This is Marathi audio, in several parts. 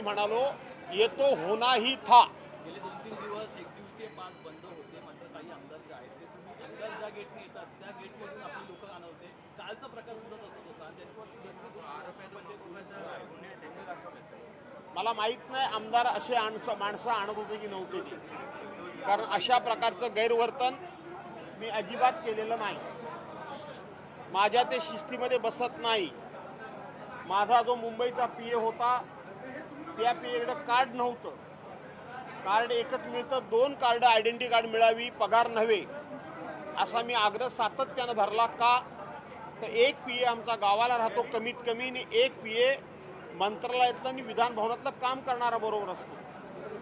म्हणालो ये तो होना ही था। गेले 2-3 दिवस एक दिवसीय पास बंद होते, मात्र काही आमदार जे आहेत ते तुम्ही अंदर ज्या गेटने येतात त्या गेटमधून आपली लोक आणवते. कालचा प्रकार सुद्धा तसाच होता आणि मला माहित नाही आमदार असे माणसं आणत होते की नव्हते ते, कारण अशा प्रकारचं गैरवर्तन मी अजिबात केलेलं नाही। माझ्या ते शिस्तीमध्ये बसत नाही। माझा जो मुंबईचा पीए होता त्या पीएकडे कार्ड नव्हतं, कार्ड एकच मिळतं, 2 कार्ड आयडेंटिटी कार्ड मिळावी, पगार नव्हे असा मी आग्रह सातत्यानं धरला। का तर एक पीए आमचा गावाला राहतो कमीत कमी, आणि एक पीए मंत्रालयातलं आणि विधान भवनातलं काम करणारा बरोबर असतो,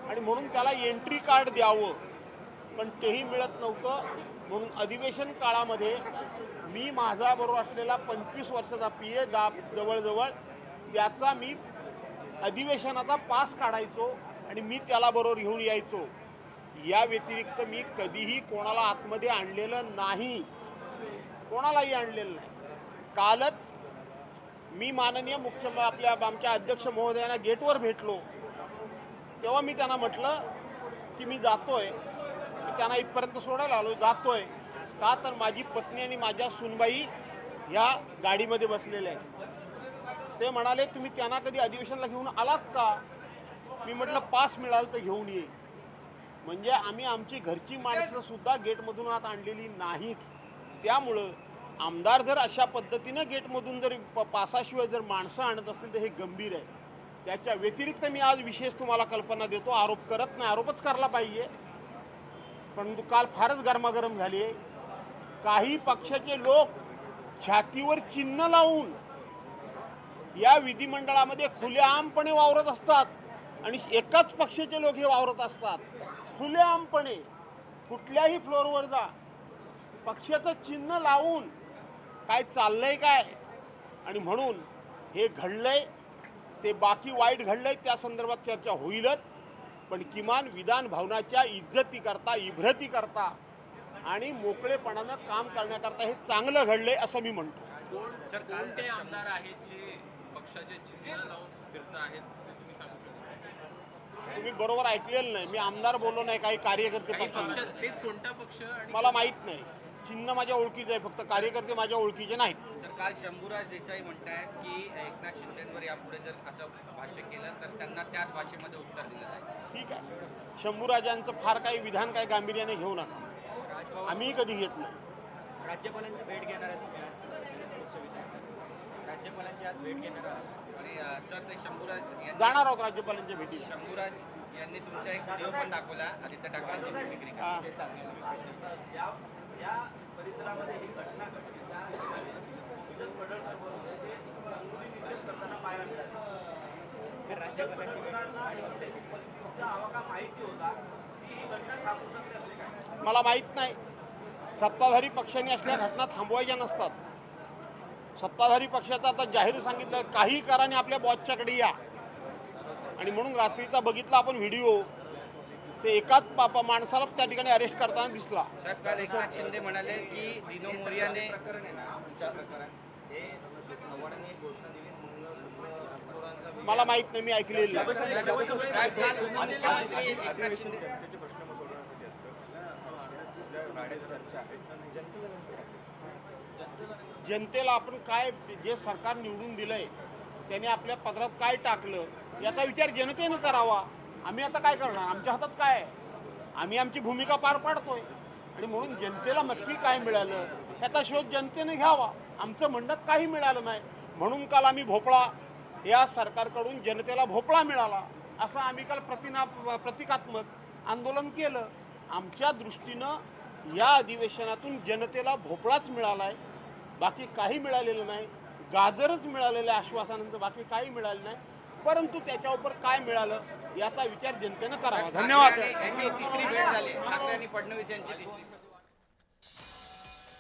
आणि म्हणून त्याला एंट्री कार्ड द्यावं पण तेही मिळत नव्हतं। म्हणून अधिवेशन काळामध्ये मी माझा बरोबर असलेला 25 वर्षाचा पीए जवळजवळ त्याचा मी अधिवेशनाचा पास काढायचो आणि मी त्याला बरोबर घेऊन यायचो। या व्यतिरिक्त मी कधीही कोणाला आतमध्ये आणलेलं नाही, कोणालाही आणलेलं नाही। कालच मी माननीय आमच्या अध्यक्ष महोदयांना गेटवर भेटलो, तेव्हा मी त्यांना म्हटलं की मी जातोय, मी त्यांना इथपर्यंत सोडायला आलो, जातोय का तर माझी पत्नी आणि माझ्या सुनबाई ह्या गाडीमध्ये बसलेल्या आहेत। ते म्हणाले तुम्ही त्यांना कधी अधिवेशनाला घेऊन आलात का? मी म्हटलं पास मिळालं तर घेऊन ये। म्हणजे आम्ही आमची घरची माणसं सुद्धा गेटमधून आत आणलेली नाहीत। त्यामुळं आमदार जर अशा पद्धतीनं गेटमधून जर पासाशिवाय जर माणसं आणत असतील तर हे गंभीर आहे। त्याच्या व्यतिरिक्त मी आज विशेष तुम्हाला कल्पना देतो, आरोप करत नाही, आरोपच करायला पाहिजे, परंतु काल फारच गरमागरम झाली आहे। काही पक्षाचे लोक छातीवर चिन्ह लावून या विधिमंडळामध्ये खुलेआमपणे वावरत असतात, आणि एकाच पक्षाचे लोक हे वावरत असतात खुलेआमपणे। कुठल्याही फ्लोअरवर जा, पक्षाचं चिन्ह लावून काय चाललंय काय, आणि म्हणून हे घडलंय ते बाकी वाईट घडलंय त्या संदर्भात चर्चा होईलच, पण किमान विधान भवनाच्या इज्जतीकरता, इभ्रतीकरता आणि मोकळेपणानं काम करण्याकरता हे चांगलं घडलंय असं मी म्हणतो। कोणते आमदार आहेत जे पक्षाचे चिन्ह लावून फिरत आहेत ते तुम्ही सांगू शकता? तुम्ही बरोबर ऐकलेलं नाही, मी आमदार बोललो नाही, काही कार्यकर्ते तेच कोणता पक्ष मला माहित नाही। चिन्ह माझ्या ओळखीचे आहे, फक्त कार्यकर्ते माझ्या ओळखीचे नाहीत। सर काल शंभूराज देसाई म्हणतायत की एकनाथ शिंदेंवर यापुढे जर असं भाष्य केलं तर त्यांना त्याच भाषेमध्ये उत्तर दिलं जाईल। ठीक आहे, शंभूराजांचं फार काही विधान काही गांभीर्याने घेऊ नका, आम्ही कधी घेत नाही। राज्यपालांची भेट घेणार आहेत तुम्ही आज, राज्यपालांची आज भेट घेणार आहात आणि सर ते शंभूराज जाणार आहोत राज्यपालांच्या भेटीला। शंभूराज यांनी तुमचा एक व्हिडिओ पण दाखवला आदित्य ठाकरेंची मिमिक्री करताना। या परिसरामध्ये ही घटना घडली मला माहित नाही, सत्ताधारी पक्षांनी असल्या घटना थांबवायच्या नसतात। सत्ताधारी पक्षाचा आता जाहीर सांगितलं काही करा आणि आपल्या बॉसच्याकडे या, आणि म्हणून रात्रीचा बघितला आपण व्हिडिओ, ते एकाच माणसाला त्या ठिकाणी अरेस्ट करताना दिसला। सर काल एकनाथ शिंदे म्हणाले की दिनो मोरियाने मला माहित नाही, मी ऐकलेलं नाही। जनतेला आपण काय, जे सरकार निवडून दिलंय त्याने आपल्या पदरात काय टाकलं याचा विचार जनतेनं करावा। आम्ही आता काय करणार, आमच्या हातात काय आहे, आम्ही आमची भूमिका पार पाडतोय, आणि म्हणून जनतेला नक्की काय मिळालं याचा शोध जनतेने घ्यावा। आमचं म्हणणं काही मिळालं नाही, म्हणून काल आम्ही भोपळा, या सरकारकडून जनतेला भोपळा मिळाला असं आम्ही काल प्रतिकात्मक आंदोलन केलं। आमच्या दृष्टीनं या अधिवेशनातून जनतेला भोपळाच मिळाला आहे, बाकी काही मिळालेलं नाही। गाजरच मिळालेलं आश्वासानंतर बाकी काही मिळालं नाही, परंतु त्याच्यावर काय मिळालं याचा विचार जनतेनं करावा। धन्यवाद। तिसरी भेट झाली ठाकरे आणि फडणवीस यांची तिसरी।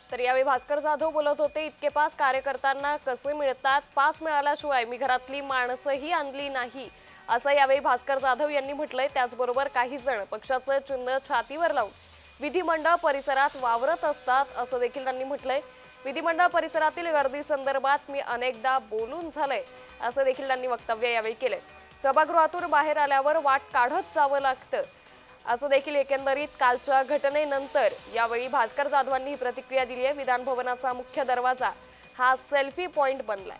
तर यावेळी भास्कर जाधव बोलत होते, इतके पास कार्यकर्त्यांना कसे मिळतात, पास मिळाल्याशिवाय मी घरातली माणसंही आणली नाही असं यावेळी भास्कर जाधव यांनी म्हटलंय। त्याचबरोबर काही जण पक्षाचं चिन्ह छातीवर लावून विधिमंडळ परिसरात वावरत असतात असं देखील त्यांनी म्हटलंय। विधिमंडळ परिसरातील गर्दी संदर्भात मी अनेकदा बोलून झालंय असं देखील त्यांनी वक्तव्य यावेळी केलंय। सभागृहातून बाहेर आल्यावर वाट काढत जावं लागतं असं देखील एकंदरीत कालच्या घटनेनंतर यावेळी भास्कर जाधवांनी ही प्रतिक्रिया दिली आहे. विधान भवनाचा मुख्य दरवाजा हा सेल्फी पॉइंट बनलाय.